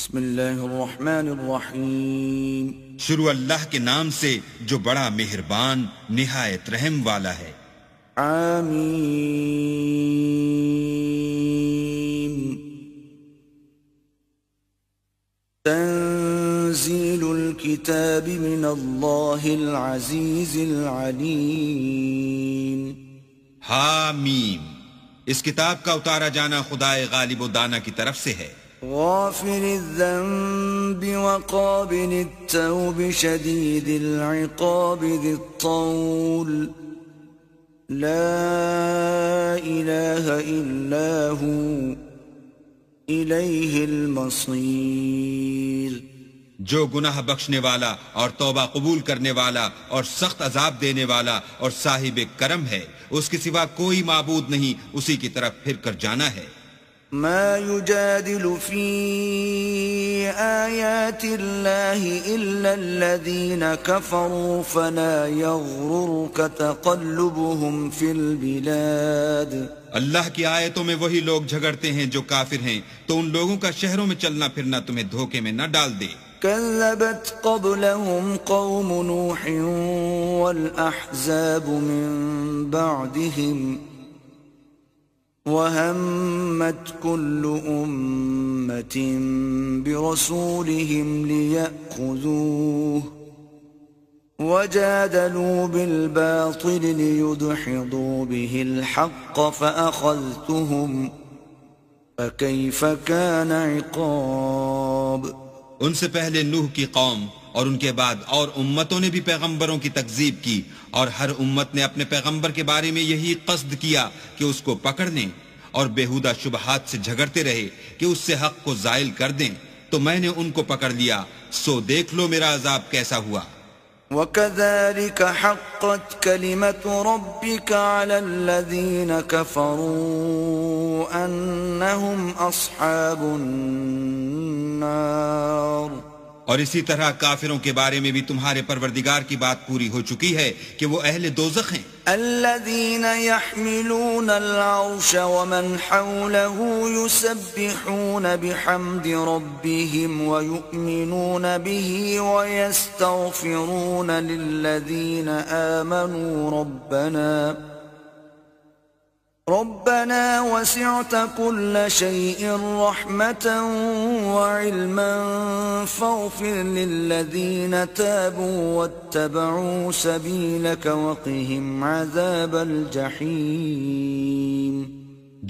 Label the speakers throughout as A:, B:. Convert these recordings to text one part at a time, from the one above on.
A: بسم اللہ الرحمن الرحیم
B: شروع اللہ کے نام سے جو بڑا مہربان نہایت رحم والا ہے۔
A: آمین۔ تنزیل الکتاب من اللہ العزیز العلیم۔
B: حامیم، اس کتاب کا اتارا جانا خدائے غالب و دانا کی طرف سے ہے۔
A: غافر الذنب وقابل التوب شدید العقاب ذی الطول لا الہ الا ہو الیہ المصیر۔
B: جو گناہ بخشنے والا اور توبہ قبول کرنے والا اور سخت عذاب دینے والا اور صاحب کرم ہے، اس کے سوا کوئی معبود نہیں، اسی کی طرف پھر کر جانا ہے۔
A: ما يجادل في آيات الله إلا الذين كفروا فلا يغررك تقلبهم في البلاد۔
B: اللہ کی آیتوں میں وہی لوگ جھگڑتے ہیں جو کافر ہیں، تو ان لوگوں کا شہروں میں چلنا پھرنا تمہیں دھوکے میں نہ ڈال دے۔
A: كذبت قبلهم قوم نوح والأحزاب من بعدهم وَهَمَّتْ كُلُّ أُمَّةٍ بِرَسُولِهِمْ لِيَأْخُذُوهُ وَجَادَلُوا بِالْبَاطِلِ لِيُدْحِضُوا بِهِ الْحَقَّ فَأَخَذْتُهُمْ فَكَيْفَ كَانَ عِقَابِ۔
B: ان سے پہلے نوح کی قوم اور ان کے بعد اور امتوں نے بھی پیغمبروں کی تکذیب کی، اور ہر امت نے اپنے پیغمبر کے بارے میں یہی قصد کیا کہ اس کو پکڑ لیں اور بیہودہ شبہات سے جھگڑتے رہے کہ اس سے حق کو زائل کر دیں، تو میں نے ان کو پکڑ لیا، سو دیکھ لو میرا عذاب کیسا ہوا۔
A: وَكَذَلِكَ حَقَّتْ كَلِمَةُ رَبِّكَ عَلَى الَّذِينَ كَفَرُوا أَنَّهُمْ أَصْحَابُ النَّارِ۔
B: اور اسی طرح کافروں کے بارے میں بھی تمہارے پروردگار کی بات پوری ہو چکی ہے کہ وہ اہل دوزخ ہیں۔
A: الذين يحملون العرش ومن حوله يسبحون بحمد ربهم ويؤمنون به ويستغفرون للذين آمنوا ربنا وسعت كل شيء رحمة وعلما فاغفر للذين تابوا واتبعوا سبيلك وقهم عذاب الجحيم۔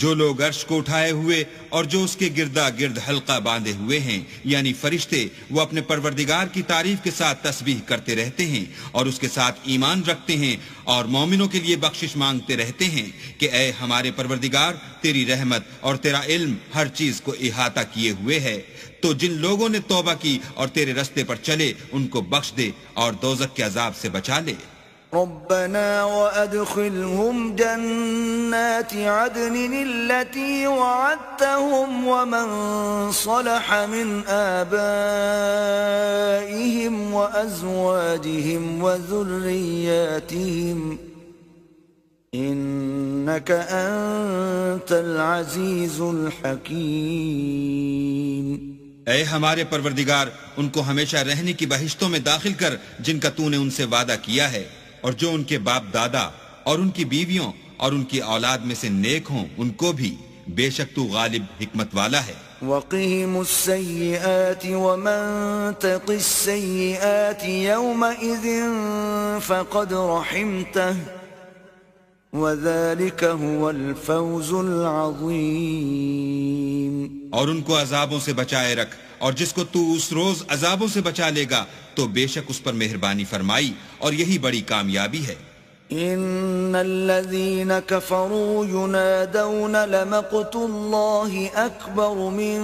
B: جو لوگ عرش کو اٹھائے ہوئے اور جو اس کے گردا گرد حلقہ باندھے ہوئے ہیں یعنی فرشتے، وہ اپنے پروردگار کی تعریف کے ساتھ تسبیح کرتے رہتے ہیں اور اس کے ساتھ ایمان رکھتے ہیں اور مومنوں کے لیے بخشش مانگتے رہتے ہیں کہ اے ہمارے پروردگار، تیری رحمت اور تیرا علم ہر چیز کو احاطہ کیے ہوئے ہے، تو جن لوگوں نے توبہ کی اور تیرے رستے پر چلے ان کو بخش دے اور دوزخ کے عذاب سے بچا لے۔
A: ربنا وأدخلهم جنات عدن التي وعدتهم ومن صلح من آبائهم وأزواجهم وذرياتهم إنك أنت العزيز الحكيم۔
B: اے ہمارے پروردگار، ان کو ہمیشہ رہنے کی بہشتوں میں داخل کر جن کا تو نے ان سے وعدہ کیا ہے، اور جو ان کے باپ دادا اور ان کی بیویوں اور ان کی اولاد میں سے نیک ہوں ان کو بھی، بے شک تو غالب حکمت والا ہے۔
A: وقهم السيئات ومن تق السيئات يومئذ فقد رحمته وذلك هو الفوز العظيم۔
B: اور ان کو عذابوں سے بچائے رکھ، اور جس کو تو اس روز عذابوں سے بچا لے گا تو بے شک اس پر مہربانی فرمائی، اور یہی بڑی کامیابی ہے۔
A: ان الذين كفروا ينادون لمقت الله اكبر من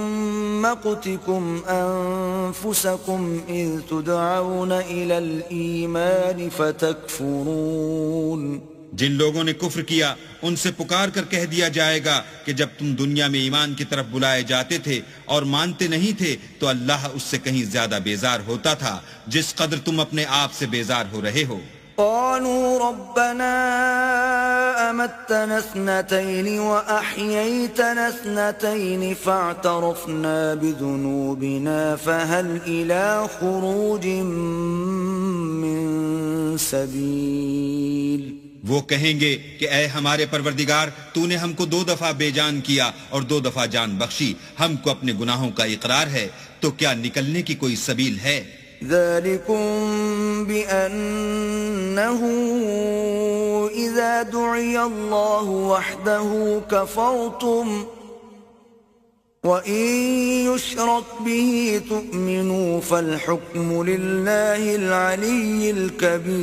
A: مقتكم انفسكم اذ تدعون الى الايمان فتكفرون۔
B: جن لوگوں نے کفر کیا ان سے پکار کر کہہ دیا جائے گا کہ جب تم دنیا میں ایمان کی طرف بلائے جاتے تھے اور مانتے نہیں تھے تو اللہ اس سے کہیں زیادہ بیزار ہوتا تھا جس قدر تم اپنے آپ سے بیزار ہو رہے ہو۔
A: قالوا ربنا أمتنا اثنتين وأحييتنا اثنتين فاعترفنا بذنوبنا فهل إلى خروج من سبيل.
B: وہ کہیں گے کہ اے ہمارے پروردگار، تو نے ہم کو 2 دفعہ بے جان کیا اور 2 دفعہ جان بخشی، ہم کو اپنے گناہوں کا اقرار ہے، تو کیا نکلنے کی کوئی سبیل ہے؟
A: ذلكم بأنه إذا دعي الله وحده كفرتم وإن يشرك به تؤمنوا فالحكم لله العلي الكبير.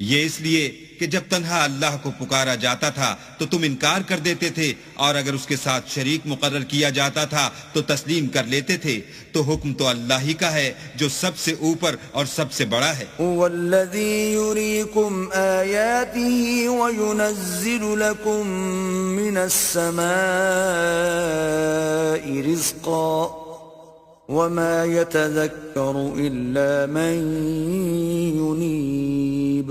B: یہ اس لیے کہ جب تنہا اللہ کو پکارا جاتا تھا تو تم انکار کر دیتے تھے، اور اگر اس کے ساتھ شریک مقرر کیا جاتا تھا تو تسلیم کر لیتے تھے، تو حکم تو اللہ ہی کا ہے جو سب سے اوپر اور سب سے بڑا ہے.
A: والذی یریکم آیاته وینزل لکم من السماء رزقا وما يتذكر الا من ينيب.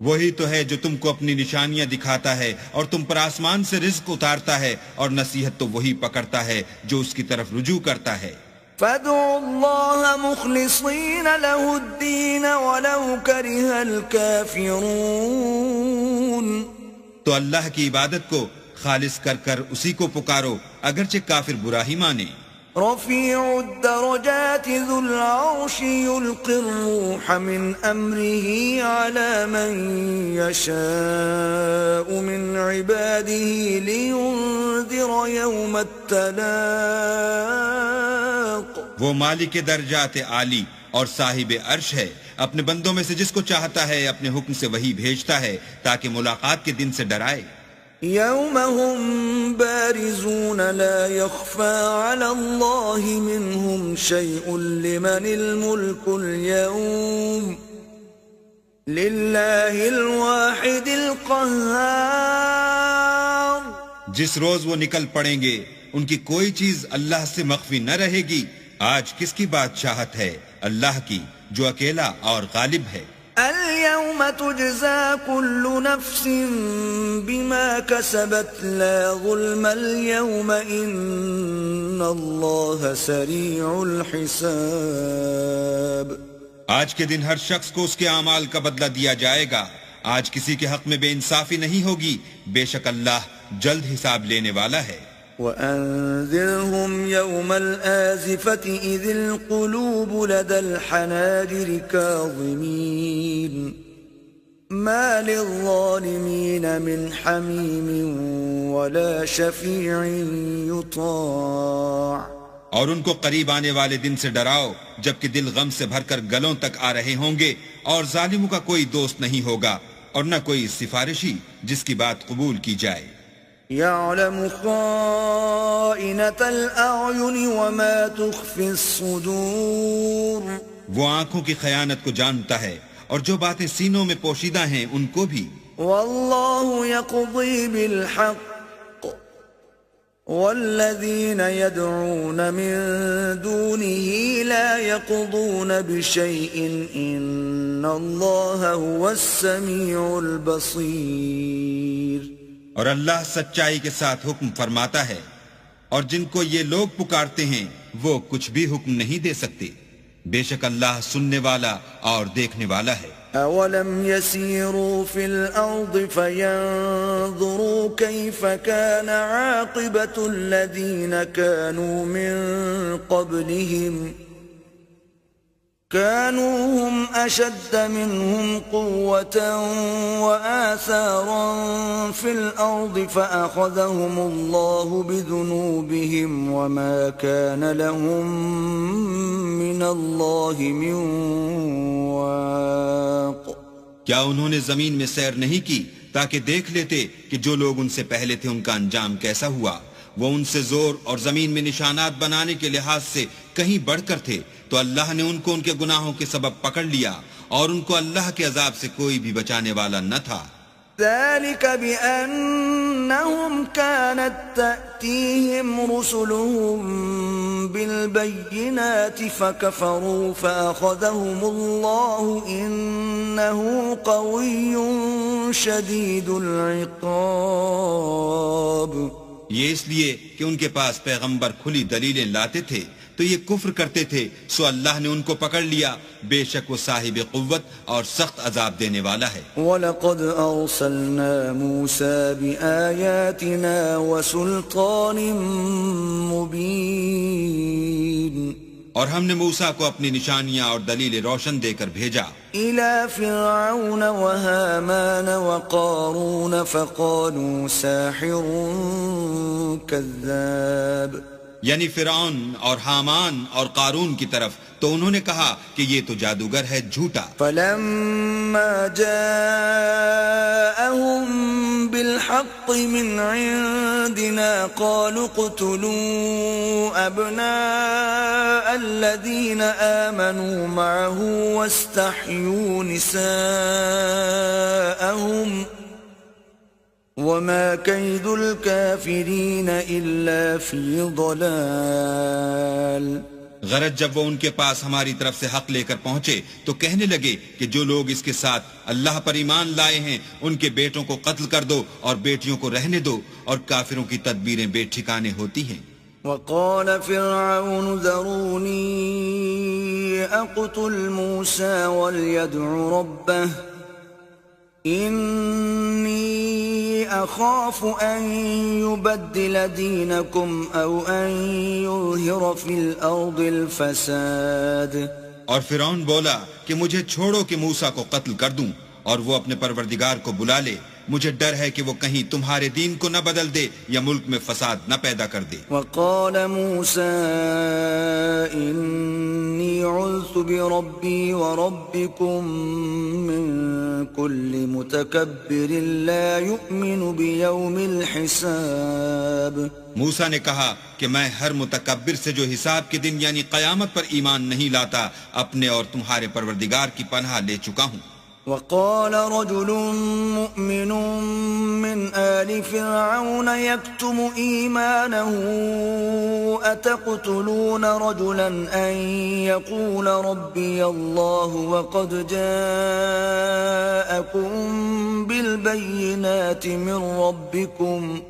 B: وہی تو ہے جو تم کو اپنی نشانیاں دکھاتا ہے اور تم پر آسمان سے رزق اتارتا ہے، اور نصیحت تو وہی پکڑتا ہے جو اس کی طرف رجوع کرتا ہے.
A: فادعوا الله مخلصين له الدين ولو كره الكافرون.
B: تو اللہ کی عبادت کو خالص کر کر اسی کو پکارو اگرچہ کافر برا ہی مانے.
A: رفيع الدرجات ذو العرش يلقي الروح من أمره على من يشاء من عباده لينذر يوم التلاق.
B: وہ مالک درجات عالی اور صاحب عرش ہے، اپنے بندوں میں سے جس کو چاہتا ہے اپنے حکم سے وہی بھیجتا ہے تاکہ ملاقات کے دن سے ڈرائے.
A: يوم هم بارزون لا يخفى على الله منهم شيء لمن الملك اليوم لله الواحد القهار.
B: جس روز وہ نکل پڑیں گے ان کی کوئی چیز اللہ سے مخفی نہ رہے گی. آج کس کی بادشاہت ہے؟ اللہ کی جو اکیلا اور غالب ہے.
A: اليوم تجزى كل نفس بما كسبت لا ظلم اليوم إن الله سريع الحساب.
B: آج کے دن ہر شخص کو اس کے اعمال کا بدلہ دیا جائے گا. آج کسی کے حق میں بے انصافی نہیں ہوگی، بے شک اللہ جلد حساب لینے والا ہے.
A: وأنذرهم يوم الآزفة إذ القلوب لدى الحناجر كاظمين ما للظالمين من حميم ولا شفيع يطاع.
B: اور ان کو قریب آنے والے دن سے ڈراؤ جبکہ دل غم سے بھر کر گلوں تک آ رہے ہوں گے، اور ظالموں کا کوئی دوست نہیں ہوگا اور نہ کوئی سفارشی جس کی بات قبول کی جائے.
A: يعلم خائنة الأعين وما تخفي الصدور.
B: وہ آنکھوں کی خیانت کو جانتا ہے اور جو باتیں سینوں میں پوشیدہ ہیں ان کو بھی.
A: والله يقضي بالحق والذين يدعون من دونه لا يقضون بشيء إن الله هو السميع البصير.
B: اور اللہ سچائی کے ساتھ حکم فرماتا ہے، اور جن کو یہ لوگ پکارتے ہیں وہ کچھ بھی حکم نہیں دے سکتے، بے شک اللہ سننے والا اور دیکھنے والا ہے.
A: أولم يسيروا في الأرض فينظروا كيف كان عاقبة الذين كانوا من قبلهم كانوا هم أشد منهم قوة وآثارا في الأرض فأخذهم الله بذنوبهم وما كان لهم من الله من واق.
B: کیا انہوں نے زمین میں سیر نہیں کی تاکہ دیکھ لیتے کہ جو لوگ ان سے پہلے تھے ان کا انجام کیسا ہوا؟ وہ ان سے زور اور زمین میں نشانات بنانے کے لحاظ سے کہیں بڑھ کر تھے، تو اللہ نے ان کو ان کے گناہوں کے سبب پکڑ لیا، اور ان کو اللہ کے عذاب سے کوئی بھی بچانے والا نہ تھا.
A: ذلك بأنهم كانت تأتيهم رسلهم بالبينات فكفروا فأخذهم الله إنه قوي شديد العقاب.
B: یہ اس لیے کہ ان کے پاس پیغمبر کھلی دلیلیں لاتے تھے تو یہ کفر کرتے تھے، سو اللہ نے ان کو پکڑ لیا، بے شک وہ صاحب قوت اور سخت عذاب دینے والا ہے.
A: وَلَقَدْ أَرْسَلْنَا مُوسَى بِآيَاتِنَا وَسُلْطَانٍ مُبِينٍ،
B: اور ہم نے موسیٰ کو اپنی نشانیاں اور دلیل روشن دے کر بھیجا
A: إِلَى فِرْعَوْنَ وَهَامَانَ وَقَارُونَ فَقَالُوا سَاحِرٌ كَذَّابٌ،
B: یعنی فرعون اور حامان اور قارون کی طرف، تو انہوں نے کہا کہ یہ تو جادوگر ہے، جھوٹا.
A: فَلَمَّا جَاءَهُم بِالْحَقِّ مِنْ عِنْدِنَا قَالُوا اقْتُلُوا أَبْنَاءَ الَّذِينَ آمَنُوا مَعَهُ وَاسْتَحْيُوا نِسَاءَهُمْ وَمَا كَيْدُ الْكَافِرِينَ إِلَّا فِي ضَلَالٍ.
B: غرض جب وہ ان کے پاس ہماری طرف سے حق لے کر پہنچے تو کہنے لگے کہ جو لوگ اس کے ساتھ اللہ پر ایمان لائے ہیں ان کے بیٹوں کو قتل کر دو اور بیٹیوں کو رہنے دو، اور کافروں کی تدبیریں بے ٹھکانے ہوتی ہیں.
A: وقال فرعون ذروني أقتل موسى وليدع ربه إني أخاف أن يبدل دينكم أو أن يظهر في الأرض الفساد.
B: اور فرعون بولا کہ مجھے چھوڑو کہ موسیٰ کو قتل کر دوں اور وہ اپنے پروردگار کو بلا لے، مجھے ڈر ہے کہ وہ کہیں تمہارے دین کو نہ بدل دے یا ملک میں فساد نہ پیدا کر دے.
A: وقال موسى إني عذت بربي وربكم من كل متكبر لا يؤمن بيوم الحساب.
B: موسیٰ نے کہا کہ میں ہر متکبر سے جو حساب کے دن یعنی قیامت پر ایمان نہیں لاتا اپنے اور تمہارے پروردگار کی پناہ لے چکا ہوں.
A: وقال رجل مؤمن من آل فرعون يكتم إيمانه أتقتلون رجلا أن يقول ربي الله وقد جاءكم بالبينات من ربكم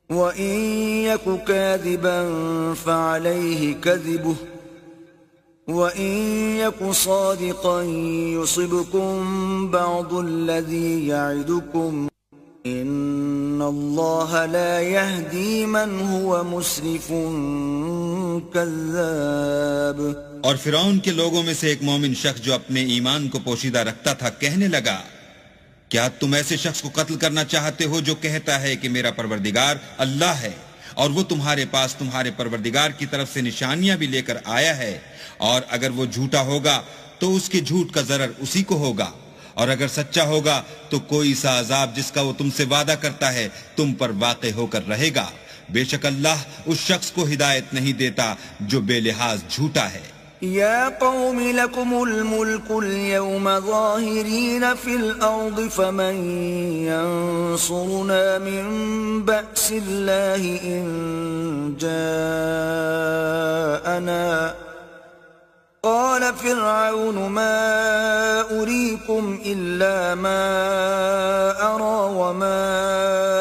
A: وإن يك كاذبا فعليه كذبه وَإِن يَكُ صَادِقًا يُصِبْكُم بَعْضُ الَّذِي يَعِدُكُمْ إِنَّ اللَّهَ لَا يَهْدِي مَنْ هُوَ مُسْرِفٌ كَذَّابٌ.
B: اور فرعون کے لوگوں میں سے ایک مومن شخص جو اپنے ایمان کو پوشیدہ رکھتا تھا کہنے لگا، کیا تم ایسے شخص کو قتل کرنا چاہتے ہو جو کہتا ہے کہ میرا پروردگار اللہ ہے اور وہ تمہارے پاس تمہارے پروردگار کی طرف سے نشانیاں بھی لے کر آیا ہے، اور اگر وہ جھوٹا ہوگا تو اس کے جھوٹ کا ضرر اسی کو ہوگا، اور اگر سچا ہوگا تو کوئی سا عذاب جس کا وہ تم سے وعدہ کرتا ہے تم پر واقع ہو کر رہے گا. بے شک اللہ اس شخص کو ہدایت نہیں دیتا جو بے لحاظ جھوٹا ہے.
A: يا قوم لكم الملك اليوم ظاهرين في الأرض فمن ينصرنا من بأس الله إن جاءنا. قال فرعون ما أريكم إلا ما أرى وما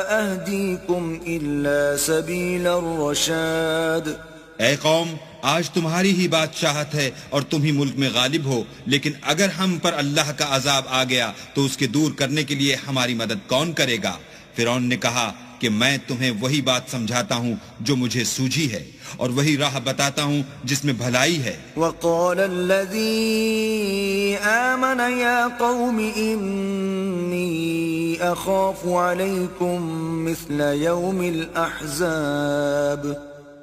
A: أهديكم إلا سبيل الرشاد.
B: اے قوم، آج تمہاری ہی بادشاہت ہے اور تم ہی ملک میں غالب ہو، لیکن اگر ہم پر اللہ کا عذاب آ گیا تو اس کے دور کرنے کے لیے ہماری مدد کون کرے گا؟ فرعون نے کہا کہ میں تمہیں وہی بات سمجھاتا ہوں جو مجھے سوجھی ہے اور وہی راہ بتاتا ہوں جس میں بھلائی ہے.
A: وقال الذي آمن يا قوم إني أخاف عليكم مثل يوم الأحزاب.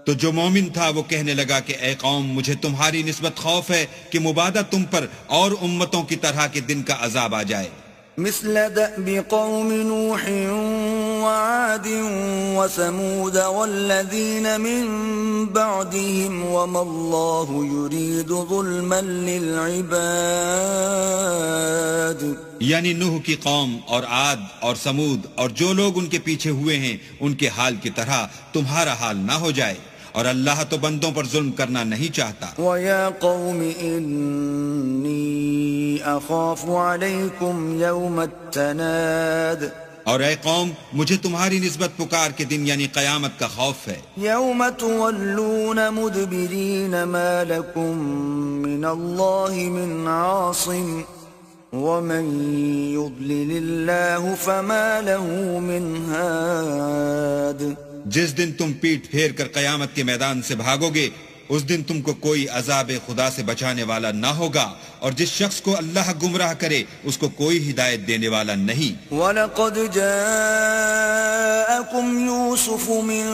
B: تو جو مومن تھا وہ کہنے لگا کہ اے قوم، مجھے تمہاری نسبت خوف ہے کہ مبادہ تم پر اور امتوں کی طرح کے دن کا عذاب آ جائے.
A: مثل دأب قوم نوح وعاد وثمود والذين من بعدهم وما الله يريد ظلما للعباد.
B: یعنی نوح کی قوم اور عاد اور سمود اور جو لوگ ان کے پیچھے ہوئے ہیں ان کے حال کی طرح تمہارا حال نہ ہو جائے، اور اللہ تو بندوں پر ظلم کرنا نہیں چاہتا۔
A: وَيَا قَوْمِ إِنِّي أَخَافُ عَلَيْكُمْ يَوْمَ التَّنَادِ،
B: اور اے قوم مجھے تمہاری نسبت پکار کے دن یعنی قیامت کا خوف ہے۔
A: يَوْمَ تُوَلُّونَ مُدْبِرِينَ مَا لَكُمْ مِنَ اللَّهِ مِنْ عَاصِمٍ وَمَنْ يُضْلِلِ اللَّهُ فَمَا لَهُ مِنْ هَادٍ۔
B: جس دن تم پیٹ پھیر کر قیامت کے میدان سے بھاگو گے، اس دن تم کو کوئی عذاب خدا سے بچانے والا نہ ہوگا، اور جس شخص کو اللہ گمراہ کرے اس کو کوئی ہدایت دینے والا نہیں۔
A: وَلَقَدْ جَاءَكُمْ يُوسُفُ مِنْ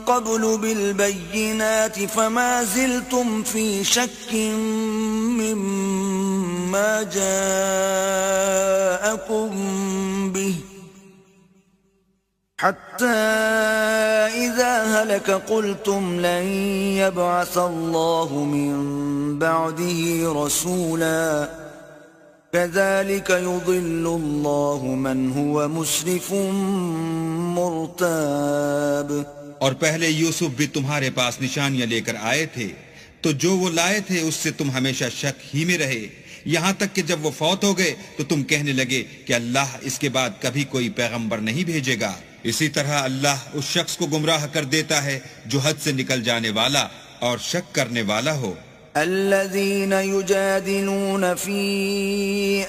A: قَبْلُ بِالْبَيِّنَاتِ فَمَا زِلْتُمْ فِي شَكٍّ مِّمَّا جَاءَكُمْ بِهِ حتى إذا هلك قلتم لن يبعث الله من بعده رسولا كذلك يضل الله من هو مسرف مرتاب۔
B: اور پہلے یوسف بھی تمہارے پاس نشانیاں لے کر آئے تھے، تو جو وہ لائے تھے اس سے تم ہمیشہ شک ہی میں رہے، یہاں تک کہ جب وہ فوت ہو گئے تو تم کہنے لگے کہ اللہ اس کے بعد کبھی کوئی پیغمبر نہیں بھیجے گا۔ اسی طرح اللہ اس شخص کو گمراہ کر دیتا ہے جو حد سے نکل جانے والا اور شک کرنے والا ہو۔
A: الذين يجادلون في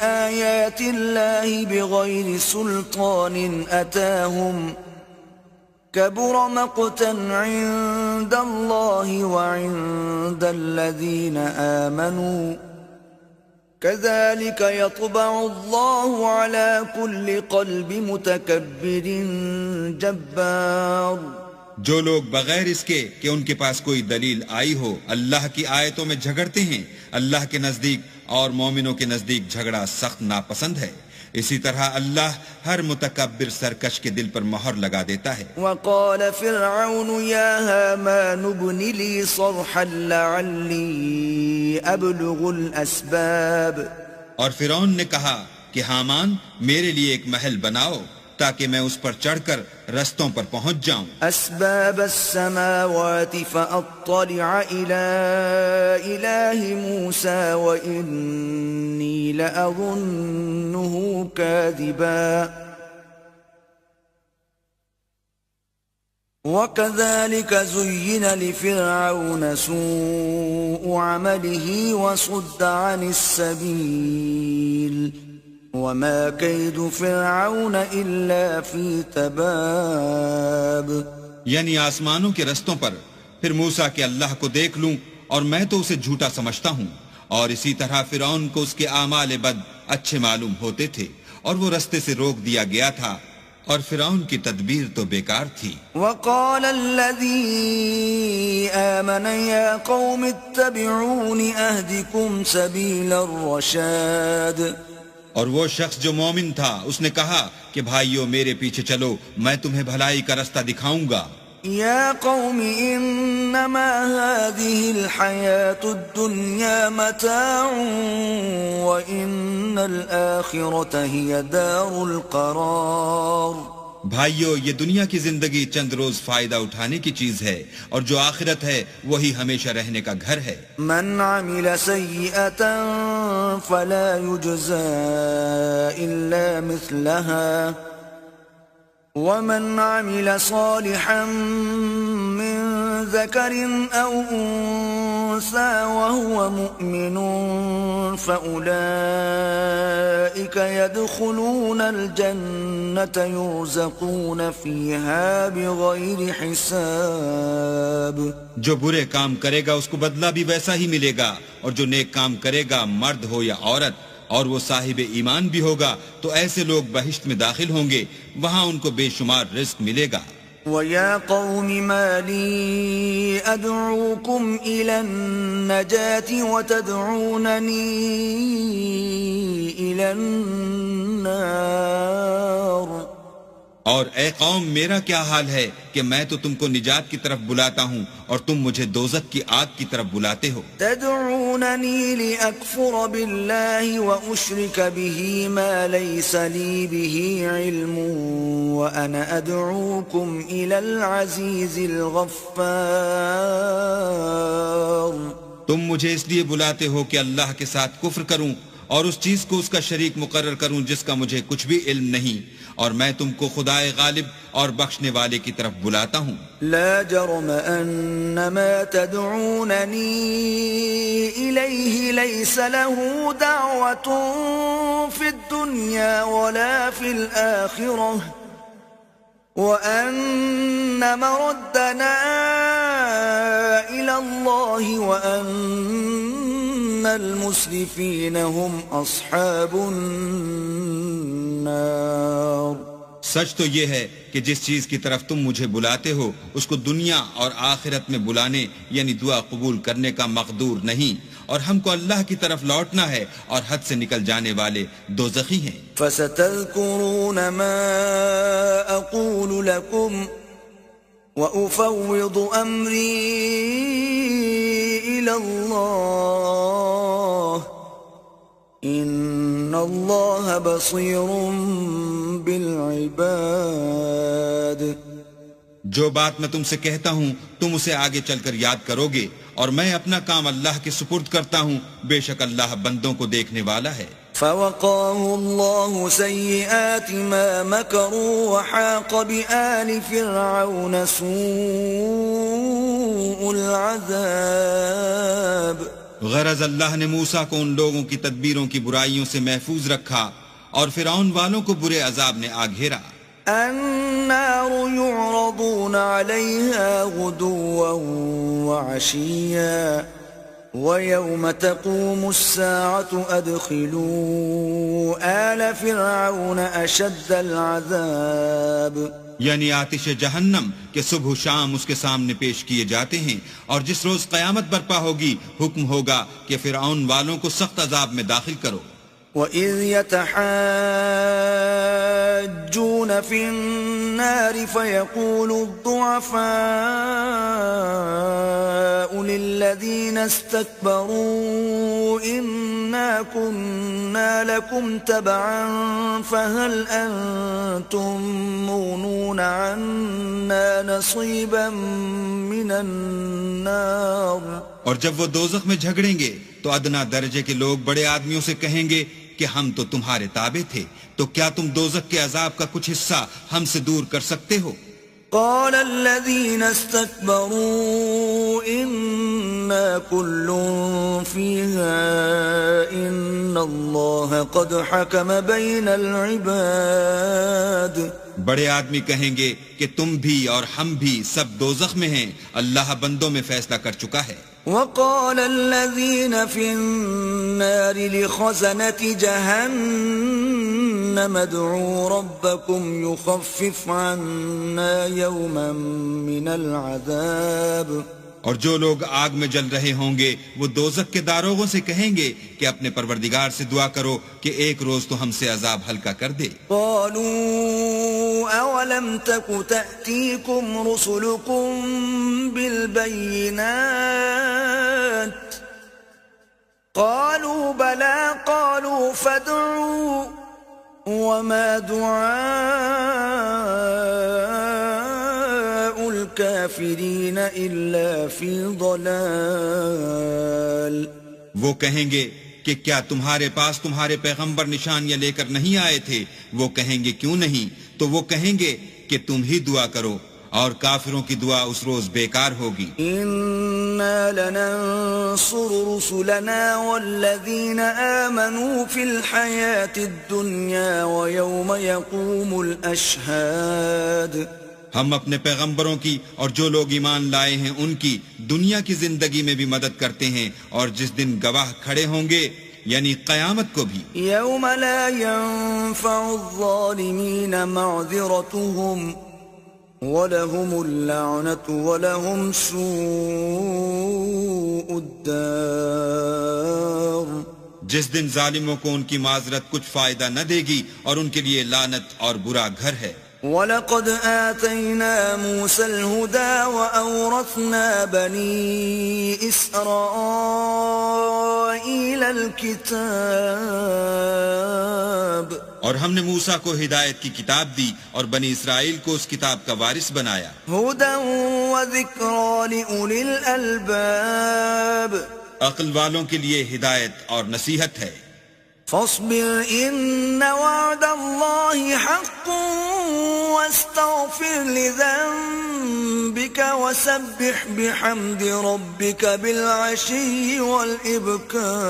A: آيات الله بغير سلطان أتاهم كبر مقتا عند الله وعند الذين آمنوا كذلك يطبع الله على كل قلب متكبر جبار۔
B: جو لوگ بغیر اس کے کہ ان کے پاس کوئی دلیل آئی ہو اللہ کی آیتوں میں جھگڑتے ہیں، اللہ کے نزدیک اور مومنوں کے نزدیک جھگڑا سخت ناپسند ہے، اسی طرح اللہ ہر متکبر سرکش کے دل پر مہر لگا دیتا ہے۔
A: وقال فرعون يا هامان ابن لي صرحا لعلي ابلغ الاسباب،
B: اور فرعون نے کہا کہ حامان میرے لیے ایک محل بناؤ تاکہ میں اس پر چڑھ کر رستوں پر پہنچ جاؤں،
A: اسباب السماوات فاطلع الى اله موسى واني لاظنه كاذبا وكذلك زين لفرعون سوء عمله وصد عن السبيل وما كيد فرعون إلا في تباب۔
B: یعنی آسمانوں کے رستوں پر پھر موسیٰ کہ اللہ کو دیکھ لوں اور میں تو اسے جھوٹا سمجھتا ہوں، اور اسی طرح فرعون کو اس کے اعمال بد اچھے معلوم ہوتے تھے اور وہ رستے سے روک دیا گیا تھا، اور فرعون کی تدبیر تو بیکار تھی۔
A: وقال الذي آمن يا قوم اتبعون أهدكم سبيل الرشاد،
B: اور وہ شخص جو مومن تھا اس نے کہا کہ بھائیو میرے پیچھے چلو، میں تمہیں بھلائی کا رستہ دکھاؤں گا۔
A: يا قوم إنما هذه الحياة الدنيا متاع وإن الآخرة هي دار القرار۔
B: بھائیو یہ دنیا کی زندگی چند روز فائدہ اٹھانے کی چیز ہے، اور جو آخرت ہے وہی ہمیشہ رہنے کا گھر ہے۔
A: من عمل سيئة فلا يجزى إلا مثلها ومن عمل صالحا من ذكر أو أنثى وهو مؤمن فأولئك يدخلون الجنة يرزقون فيها بغير حساب۔
B: جو برے کام کرے گا اس کو بدلہ بھی ویسا ہی ملے گا، اور جو نیک کام کرے گا مرد ہو یا عورت اور وہ صاحب ایمان بھی ہوگا تو ایسے لوگ بہشت میں داخل ہوں گے، وہاں ان کو بے شمار رزق ملے گا۔
A: وَيَا قَوْمِ مَا لِي أَدْعُوكُمْ إِلَى النَّجَاةِ وَتَدْعُونَنِي إِلَى النَّارِ
B: اور اے قوم میرا کیا حال ہے کہ میں تو تم کو نجات کی طرف بلاتا ہوں اور تم مجھے دوزخ کی آگ کی طرف بلاتے ہو.
A: تدعونني لأكفر بالله وأشرك به ما ليس لي به علم وأنا أدعوكم إلى العزيز الغفار.
B: تم مجھے اس لیے بلاتے ہو کہ اللہ کے ساتھ کفر کروں اور اس چیز کو اس کا شریک مقرر کروں جس کا مجھے کچھ بھی علم نہیں، اور میں تم کو خدائے غالب اور بخشنے والے کی طرف بلاتا ہوں.
A: لا جرم أن ما تدعونني إليه ليس له دعوة في الدنيا ولا في الآخرة وأن مردنا إلى الله وأن المسرفين هم أصحاب النار.
B: سچ تو یہ ہے کہ جس چیز کی طرف تم مجھے بلاتے ہو اس کو دنیا اور آخرت میں بلانے یعنی دعا قبول کرنے کا مقدور نہیں، اور ہم کو اللہ کی طرف لوٹنا ہے اور حد سے نکل جانے والے دوزخی ہیں.
A: فستذكرون ما أقول لكم وأفوض أمري إلى الله إن الله بصير بالعباد.
B: جو بات میں تم سے کہتا ہوں تم اسے آگے چل کر یاد کرو گے، اور میں اپنا کام اللہ کے سپرد کرتا ہوں، بے شک اللہ بندوں کو دیکھنے والا ہے.
A: فوقاه الله سيئات ما مكروا وحاق بآل فرعون سوء العذاب.
B: غرض اللہ نے موسیٰ کو ان لوگوں کی تدبیروں کی برائیوں سے محفوظ رکھا اور فرعون والوں کو برے عذاب نے آ گھیرا.
A: النار يعرضون عليها غدوا وعشيا ويوم تقوم الساعة أدخلوا آل فرعون أشد العذاب.
B: یعنی آتش جہنم کہ صبح و شام اس کے سامنے پیش کیے جاتے ہیں، اور جس روز قیامت برپا ہوگی حکم ہوگا کہ فرعون والوں کو سخت عذاب میں داخل کرو.
A: وَإِذْ يَتَحَاجُّونَ فِي النَّارِ فَيَقُولُ الضُّعَفَاءُ لِلَّذِينَ اسْتَكْبَرُوا إِنَّا كُنَّا لَكُمْ تَبَعًا فَهَلْ أَنْتُمْ مُغْنُونَ عَنَّا نَصِيبًا مِنَ النَّارِ.
B: اور جب وہ دوزخ میں جھگڑیں گے تو ادنا درجے کے لوگ بڑے آدمیوں سے کہیں گے کہ ہم تو تمہارے تابع تھے، تو کیا تم دوزخ کے عذاب کا کچھ حصہ ہم سے دور کر سکتے ہو؟
A: قال الذين استكبروا إنا كل فيها إن الله قد حكم بين العباد.
B: بڑے آدمی کہیں گے کہ تم بھی اور ہم بھی سب دوزخ میں ہیں، اللہ بندوں میں فیصلہ کر چکا ہے.
A: وقال الذين في النار لخزنة جهنم ادعوا ربكم يخفف عنا يوما من العذاب.
B: اور جو لوگ آگ میں جل رہے ہوں گے وہ دوزخ کے داروغوں سے کہیں گے کہ اپنے پروردگار سے دعا کرو کہ ایک روز تو ہم سے عذاب ہلکا کر دے.
A: قالوا اولم تك تأتيكم رسلكم بالبينات قالوا بلى قالوا فادعوا وما دعاء الكافرين إلا في ضلال.
B: وہ کہیں گے کہ کیا تمہارے پاس تمہارے پیغمبر نشانیاں لے کر نہیں آئے تھے؟ وہ کہیں گے کیوں نہیں؟ تو وہ کہیں گے کہ تم ہی دعا کرو، اور کافروں کی دعا اس روز بیکار ہوگی.
A: إنا لننصر رسلنا والذين آمنوا في الحياة الدنيا ويوم يقوم الأشهاد.
B: ہم اپنے پیغمبروں کی اور جو لوگ ایمان لائے ہیں ان کی دنیا کی زندگی میں بھی مدد کرتے ہیں، اور جس دن گواہ کھڑے ہوں گے یعنی قیامت کو بھی.
A: يوم لا ينفع الظالمين معذرتهم وَلَهُمُ اللَّعْنَةُ وَلَهُمْ سُوءُ الدَّارِ.
B: جس دن ظالموں کو ان کی معذرت کچھ فائدہ نہ دے گی اور ان کے لیے لعنت اور برا گھر ہے.
A: وَلَقَدْ آتَيْنَا مُوسَى الْهُدَى وَأَوْرَثْنَا بَنِي إِسْرَائِيلَ الْكِتَابَ
B: اور ہم نے موسیٰ کو ہدایت کی کتاب دی اور بنی اسرائیل کو اس کتاب کا وارث بنایا.
A: هُدًى وَذِكْرَى لِأُولِي الْأَلْبَابِ
B: عقل والوں کے لیے ہدایت اور نصیحت ہے.
A: فاصبر إن وعد الله حق واستغفر لذنبك وسبح بحمد ربك بالعشي والإبكار.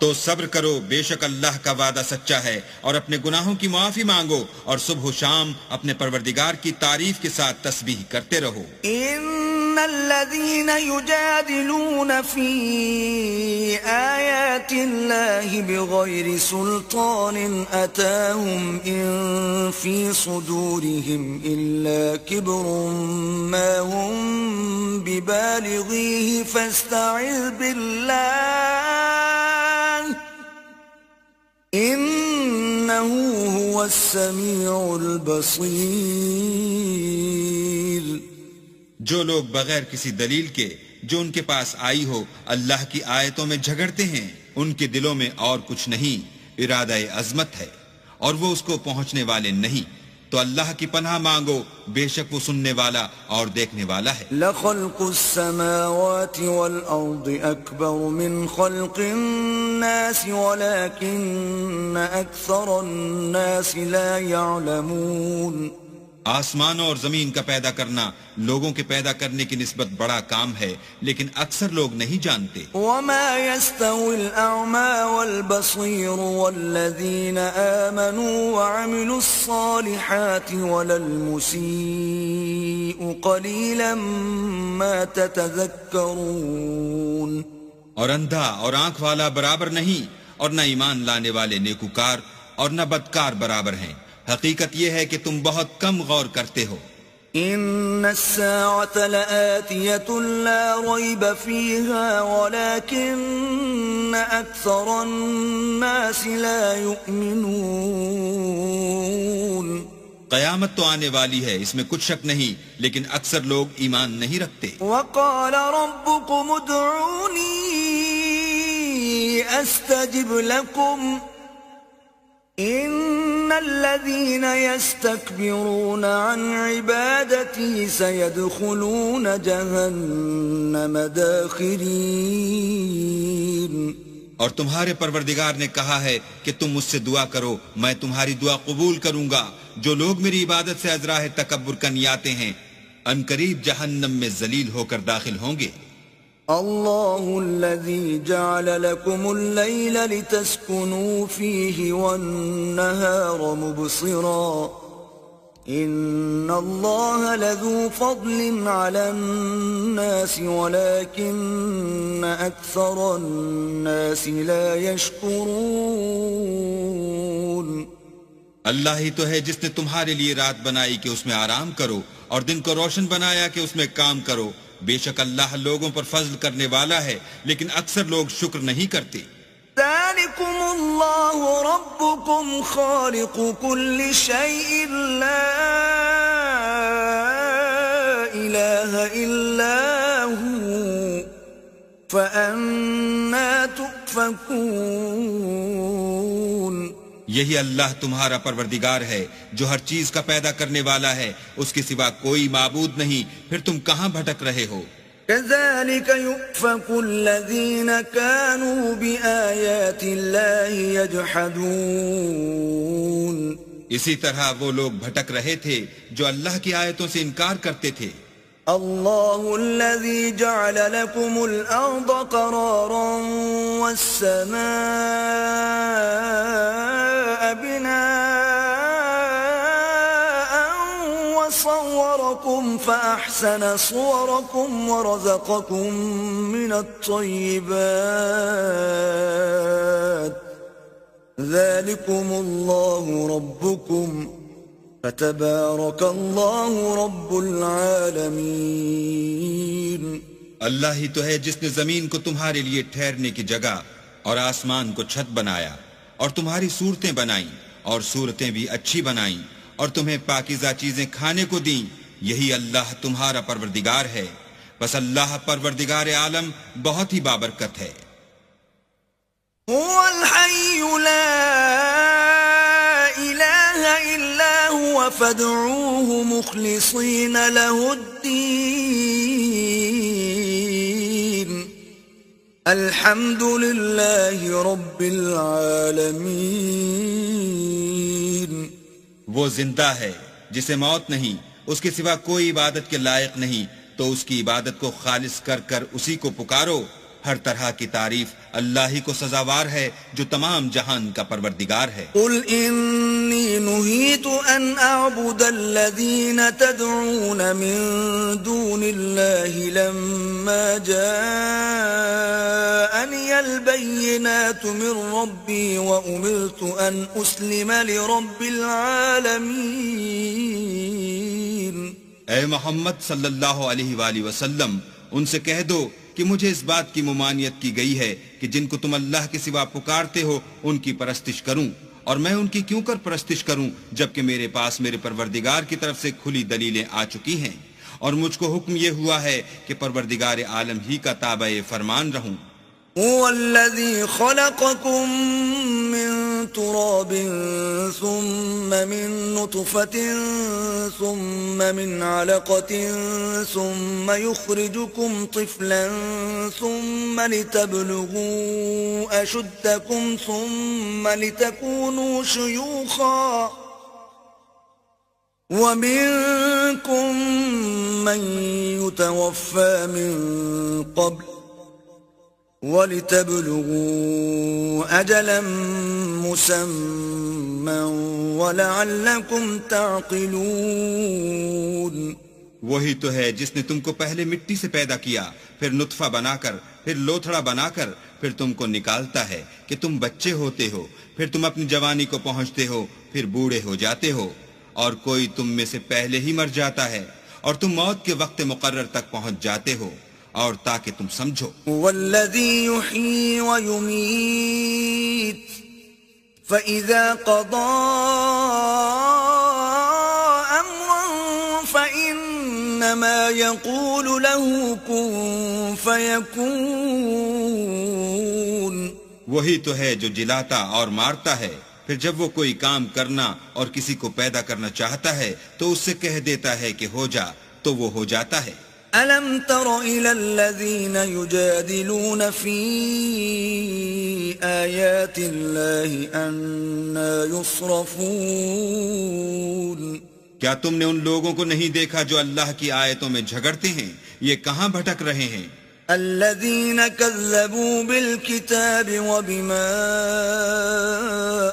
B: تو صبر کرو، بے شک اللہ کا وعدہ سچا ہے، اور اپنے گناہوں کی معافی مانگو اور صبح و شام اپنے پروردگار کی تعریف کے ساتھ تسبیح کرتے رہو.
A: إن الذين يجادلون في آيات الله بغير سلطان أتاهم إن في صدورهم إلا كبر ما هم ببالغيه فاستعذ بالله إنه هو السميع البصير.
B: جو لوگ بغیر کسی دلیل کے جو ان کے پاس آئی ہو اللہ کی آیتوں میں جھگڑتے ہیں، ان کے دلوں میں اور کچھ نہیں، ارادہ عظمت ہے اور وہ اس کو پہنچنے والے نہیں. تو اللہ کی پناہ مانگو، بے شک وہ سننے والا اور دیکھنے والا ہے.
A: لخلق السماوات والأرض أكبر من خلق الناس ولكن أكثر الناس لا يعلمون.
B: آسمانوں اور زمین کا پیدا کرنا لوگوں کے پیدا کرنے کی نسبت بڑا کام ہے، لیکن اکثر لوگ نہیں جانتے.
A: وما يستوي الأعمى والبصير والذين آمنوا وعملوا الصالحات ولا المسيء قليلا ما تتذكرون.
B: اور اندھا اور آنکھ والا برابر نہیں، اور نہ ایمان لانے والے نیکوکار اور نہ بدکار برابر ہیں. حقیقت یہ ہے کہ تم بہت کم غور کرتے ہو.
A: ان الساعة لآتية لا ريب فيها ولكن أكثر الناس لا يؤمنون.
B: قیامت تو آنے والی ہے، اس میں کچھ شک نہیں، لیکن اکثر لوگ ایمان نہیں رکھتے.
A: وقال ربكم ادعوني استجب لكم ان الذين يستكبرون عن عبادتي سيدخلون جهنم داخرين.
B: اور تمہارے پروردگار نے کہا ہے کہ تم مجھ سے دعا کرو، میں تمہاری دعا قبول کروں گا. جو لوگ میری عبادت سے ازراہ تکبر کرنے آتے ہیں عنقریب جہنم میں ذلیل ہو کر داخل ہوں گے.
A: الله الذي جعل لكم الليل لتسكنوا فيه والنهار مبصرا إن الله لذو فضل على الناس ولكن أكثر الناس لا يشكرون.
B: اللہ ہی تو ہے جس نے تمہارے لیے رات بنائی کہ اس میں آرام کرو اور دن کو روشن بنایا کہ اس میں کام کرو. بے شک اللہ لوگوں پر فضل کرنے والا ہے، لیکن اکثر لوگ شکر نہیں کرتے.
A: ذلكم الله ربكم خالق كل شيء لا إله إلا هو فأنا تؤفكون.
B: یہی اللہ تمہارا پروردگار ہے جو ہر چیز کا پیدا کرنے والا ہے، اس کے سوا کوئی معبود نہیں، پھر تم کہاں بھٹک رہے ہو؟
A: كذلك يؤفك الذين كانوا بآيات الله يجحدون.
B: اسی طرح وہ لوگ بھٹک رہے تھے جو اللہ کی آیتوں سے انکار کرتے تھے.
A: الله الذي جعل لكم الأرض قرارا والسماء بناء وصوركم فأحسن صوركم ورزقكم من الطيبات ذلكم الله ربكم فتبارك الله رب العالمين.
B: اللہ ہی تو ہے جس نے زمین کو تمہارے لیے ٹھہرنے کی جگہ اور آسمان کو چھت بنایا اور تمہاری صورتیں بنائیں اور صورتیں بھی اچھی بنائیں اور تمہیں پاکیزہ چیزیں کھانے کو دیں، یہی اللہ تمہارا پروردگار ہے، بس اللہ پروردگار عالم بہت ہی بابرکت ہے۔
A: هو الحي لا إله إلا هو فادعوه مخلصين له الدين الحمد لله رب العالمين۔
B: وہ زندہ ہے جسے موت نہیں، اس کے سوا کوئی عبادت کے لائق نہیں، تو اس کی عبادت کو خالص کر کر اسی کو پکارو، ہر طرح کی تعریف اللہ ہی کو سزاوار ہے جو تمام جہان کا پروردگار ہے۔
A: قل انی نہیت ان اعبد الذین تدعون من دون اللہ لما جاءنی البینات من ربی وامرت ان اسلم لرب العالمین۔
B: اے محمد صلی اللہ علیہ وآلہ وسلم، ان سے کہہ دو کہ مجھے اس بات کی ممانعت کی گئی ہے کہ جن کو تم اللہ کے سوا پکارتے ہو ان کی پرستش کروں، اور میں ان کی کیوں کر پرستش کروں جبکہ میرے پاس میرے پروردگار کی طرف سے کھلی دلیلیں آ چکی ہیں، اور مجھ کو حکم یہ ہوا ہے کہ پروردگار عالم ہی کا تابع فرمان رہوں۔
A: هو الذي خلقكم من تراب ثم من نطفة ثم من علقة ثم يخرجكم طفلا ثم لتبلغوا أشدكم ثم لتكونوا شيوخا ومنكم من يتوفى من قبل وَلِتَبْلُغُوا أَجَلًا مُّسَمًّى وَلَعَلَّكُمْ تَعْقِلُونَ۔
B: وہی تو ہے جس نے تم کو پہلے مٹی سے پیدا کیا، پھر نطفہ بنا کر، پھر لوتھڑا بنا کر، پھر تم کو نکالتا ہے کہ تم بچے ہوتے ہو، پھر تم اپنی جوانی کو پہنچتے ہو، پھر بوڑھے ہو جاتے ہو، اور کوئی تم میں سے پہلے ہی مر جاتا ہے، اور تم موت کے وقت مقرر تک پہنچ جاتے ہو، اور تاکہ تم سمجھو۔
A: والذی یحیی ویمیت فإذا قضى أمرا فإنما يقول له كن فيكون۔
B: وہی تو ہے جو جلاتا اور مارتا ہے، پھر جب وہ کوئی کام کرنا اور کسی کو پیدا کرنا چاہتا ہے تو اس سے کہہ دیتا ہے کہ ہو جا، تو وہ ہو جاتا ہے۔
A: أَلَمْ تَرَ إِلَى الَّذِينَ يُجَادِلُونَ فِي آيَاتِ اللَّهِ أَنَّى يُصْرَفُونَ۔
B: کیا تم نے ان لوگوں کو نہیں دیکھا جو اللہ کی آیتوں میں جھگڑتے ہیں؟ یہ کہاں بھٹک رہے ہیں؟
A: الَّذِينَ كَذَّبُوا بِالْكِتَابِ وَبِمَا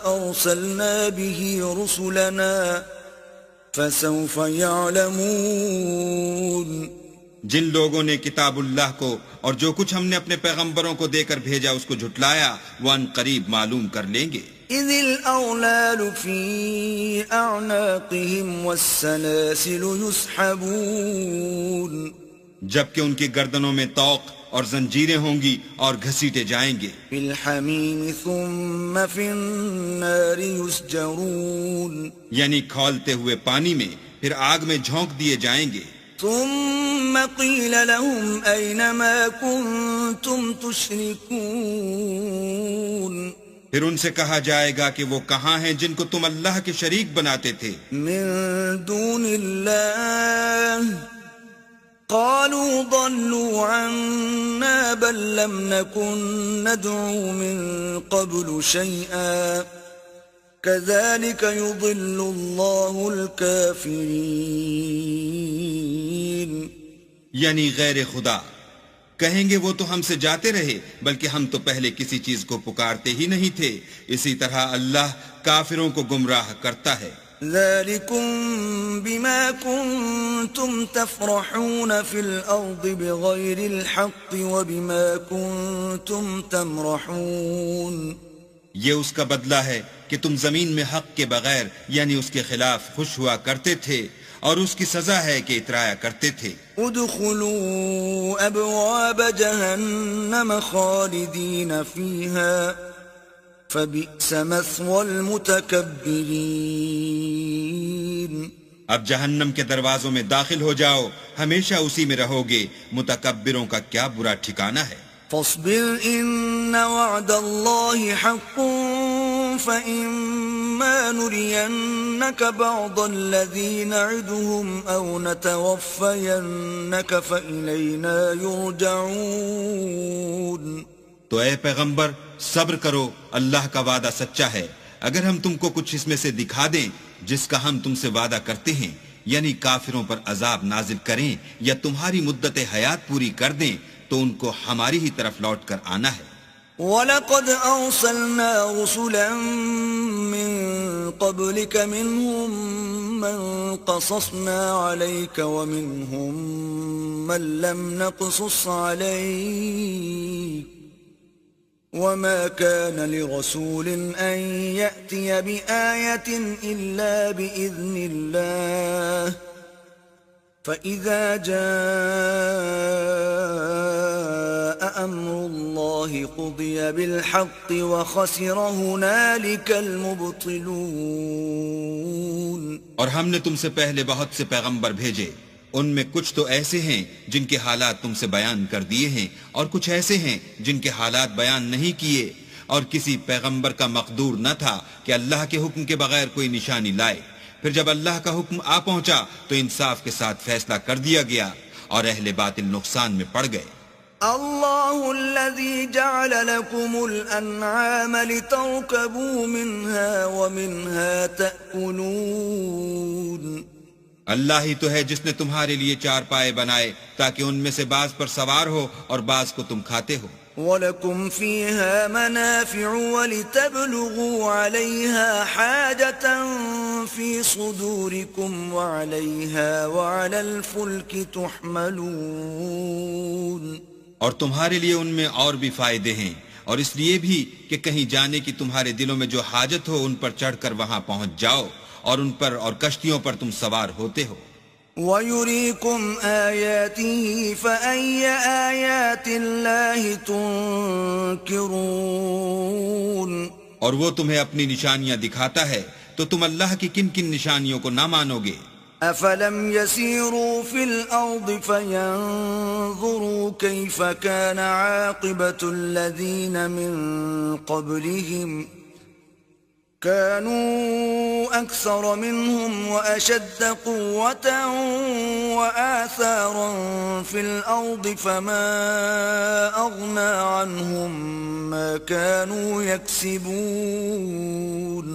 A: أَرْسَلْنَا بِهِ رُسُلَنَا فَسَوْفَ يَعْلَمُونَ۔
B: جن لوگوں نے کتاب اللہ کو اور جو کچھ ہم نے اپنے پیغمبروں کو دے کر بھیجا اس کو جھٹلایا، وہ ان قریب معلوم کر لیں گے۔
A: اذ الاغلال في اعناقهم والسلاسل يسحبون۔
B: جبکہ ان کی گردنوں میں طوق اور زنجیریں ہوں گی اور گھسیٹے جائیں گے۔
A: في الحمیم ثم في النار يسجرون۔
B: یعنی کھولتے ہوئے پانی میں، پھر آگ میں جھونک دیے جائیں گے۔
A: ثم قيل لهم أين ما كنتم تشركون۔
B: پھر ان سے کہا جائے گا کہ وہ کہاں ہیں جن کو تم اللہ کے شریک بناتے تھے؟
A: من دون الله قالوا ضلوا عنا بل لم نكن ندعو من قبل شيئا كذلك يضل الله الكافرين۔
B: یعنی غیر خدا کہیں گے وہ تو ہم سے جاتے رہے، بلکہ ہم تو پہلے کسی چیز کو پکارتے ہی نہیں تھے، اسی طرح اللہ کافروں کو گمراہ کرتا ہے۔
A: ذلكم بما كنتم تفرحون في الأرض بغير الحق وبما كنتم تمرحون۔
B: یہ اس کا بدلہ ہے کہ تم زمین میں حق کے بغیر یعنی اس کے خلاف خوش ہوا کرتے تھے، اور اس کی سزا ہے کہ اترایا کرتے تھے۔
A: ادخلوا ابواب جہنم خالدین فیہا فبئس مثوى المتكبرين.
B: اب جہنم کے دروازوں میں داخل ہو جاؤ، ہمیشہ اسی میں رہو گے، متکبروں کا کیا برا ٹھکانہ ہے.
A: فاصبر إن وعد الله حق فإما نرينك بعض الذي نعدهم أو نتوفينك فإلينا يرجعون.
B: تو اے پیغمبر صبر کرو، اللہ کا وعدہ سچا ہے. اگر ہم تم کو کچھ اس میں سے دکھا دیں جس کا ہم تم سے وعدہ کرتے ہیں، یعنی کافروں پر عذاب نازل کریں یا تمہاری مدت حیات پوری کر دیں، تو ان کو ہماری ہی طرف لوٹ کر آنا ہے.
A: وَلَقَدْ أَرْسَلْنَا رُسُلًا مِّن قَبْلِكَ مِنْهُمْ مَنْ قَصَصْنَا عَلَيْكَ وَمِنْهُمْ مَنْ لَمْ نَقْصُصْ عَلَيْكَ وَمَا كَانَ لِرَسُولٍ أَنْ يَأْتِيَ بِآيَةٍ إِلَّا بِإِذْنِ اللَّهِ فَإِذَا جَاءَ أَمْرُ اللَّهِ قُضِيَ بِالْحَقِّ وَخَسِرَ هُنَالِكَ الْمُبْطِلُونَ.
B: اور ہم نے تم سے پہلے بہت سے پیغمبر بھیجے، ان میں کچھ تو ایسے ہیں جن کے حالات تم سے بیان کر دیے ہیں، اور کچھ ایسے ہیں جن کے حالات بیان نہیں کیے، اور کسی پیغمبر کا مقدور نہ تھا کہ اللہ کے حکم کے بغیر کوئی نشانی لائے. پھر جب اللہ کا حکم آ پہنچا تو انصاف کے ساتھ فیصلہ کر دیا گیا، اور اہل باطل نقصان میں پڑ گئے.
A: الله الذي جعل لكم الأنعام لتركبوا منها ومنها تأكلون.
B: اللہ ہی تو ہے جس نے تمہارے لیے چار پائے بنائے تاکہ ان میں سے بعض پر سوار ہو اور بعض کو تم کھاتے ہو.
A: وَلَكُمْ فِيهَا مَنَافِعُ وَلِتَبْلُغُوا عَلَيْهَا حَاجَةً فِي صُدُورِكُمْ وَعَلَيْهَا وَعَلَى الْفُلْكِ تُحْمَلُونَ. اور تمہارے لیے ان میں اور بھی فائدے ہیں، اور اس لیے بھی کہ کہیں جانے کی تمہارے دلوں میں جو حاجت ہو ان پر چڑھ کر وہاں پہنچ جاؤ، اور ان پر اور کشتیوں پر تم سوار ہوتے ہو. وَيُرِيكُمْ آيَاتِهِ فَأَيَّ آيَاتِ اللَّهِ تُنْكِرُونَ.
B: اور وہ تمہیں اپنی نشانیاں دکھاتا ہے تو تم اللہ کی کن کن نشانیوں کو نہ مانو گے.
A: أَفَلَمْ يَسِيرُوا فِي الْأَرْضِ فَيَنْظُرُوا كَيْفَ كَانَ عَاقِبَةُ الَّذِينَ مِنْ قَبْلِهِمْ كانوا أكثر منهم وأشد قوة وآثارا في الأرض فما أغنى عنهم ما كانوا يكسبون.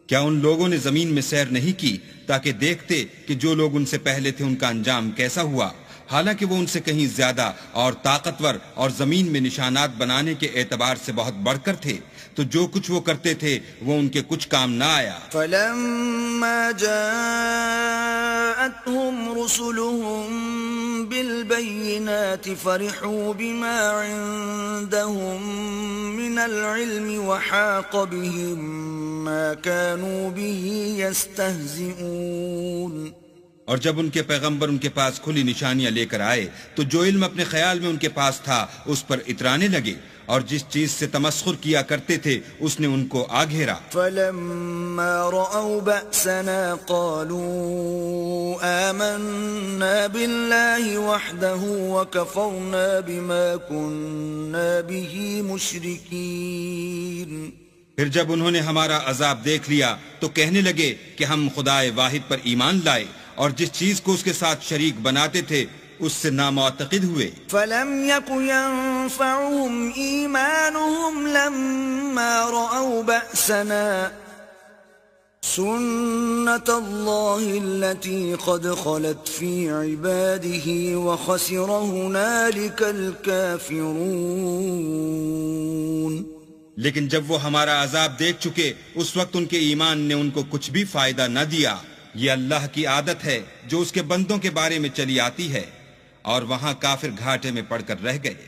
B: کیا ان لوگوں نے زمین میں سیر نہیں کی تاکہ دیکھتے کہ جو لوگ ان سے پہلے تھے ان کا انجام کیسا ہوا، حالانکہ وہ ان سے کہیں زیادہ اور طاقتور اور زمین میں نشانات بنانے کے اعتبار سے بہت بڑھ کر تھے، تو جو کچھ وہ کرتے تھے وہ ان کے کچھ کام نہ آیا.
A: فَلَمَّا جَاءَتْهُمْ رُسُلُهُم بِالْبَيِّنَاتِ فَرِحُوا بِمَا عِندَهُم مِّنَ الْعِلْمِ وَحَاقَ بِهِم مَّا كَانُوا بِهِ يَسْتَهْزِئُونَ.
B: اور جب ان کے پیغمبر ان کے پاس کھلی نشانیاں لے کر آئے تو جو علم اپنے خیال میں ان کے پاس تھا اس پر اترانے لگے، اور جس چیز سے تمسخر کیا کرتے تھے اس نے ان کو آ گھیرا.
A: فَلَمَّا رَأَوْا بَأْسَنَا قَالُوا آمَنَّا بِاللَّهِ وَحْدَهُ وَكَفَرْنَا بِمَا كُنَّا بِهِ مُشْرِكِينَ.
B: پھر جب انہوں نے ہمارا عذاب دیکھ لیا تو کہنے لگے کہ ہم خدائے واحد پر ایمان لائے اور جس چیز کو اس کے ساتھ شریک بناتے تھے اس سے نامعتقد ہوئے.
A: فَلَمْ يَكُ يَنفَعُهُمْ إِيمَانُهُمْ لَمَّا رَأَوْا بَأْسَنَا سُنَّةَ اللَّهِ الَّتِي قَدْ خَلَتْ فِي عِبَادِهِ وَخَسِرَ هُنَالِكَ الْكَافِرُونَ.
B: لیکن جب وہ ہمارا عذاب دیکھ چکے اس وقت ان کے ایمان نے ان کو کچھ بھی فائدہ نہ دیا. یہ اللہ کی عادت ہے جو اس کے بندوں کے بارے میں چلی آتی ہے، اور وہاں کافر گھاٹے میں پڑ کر رہ گئے.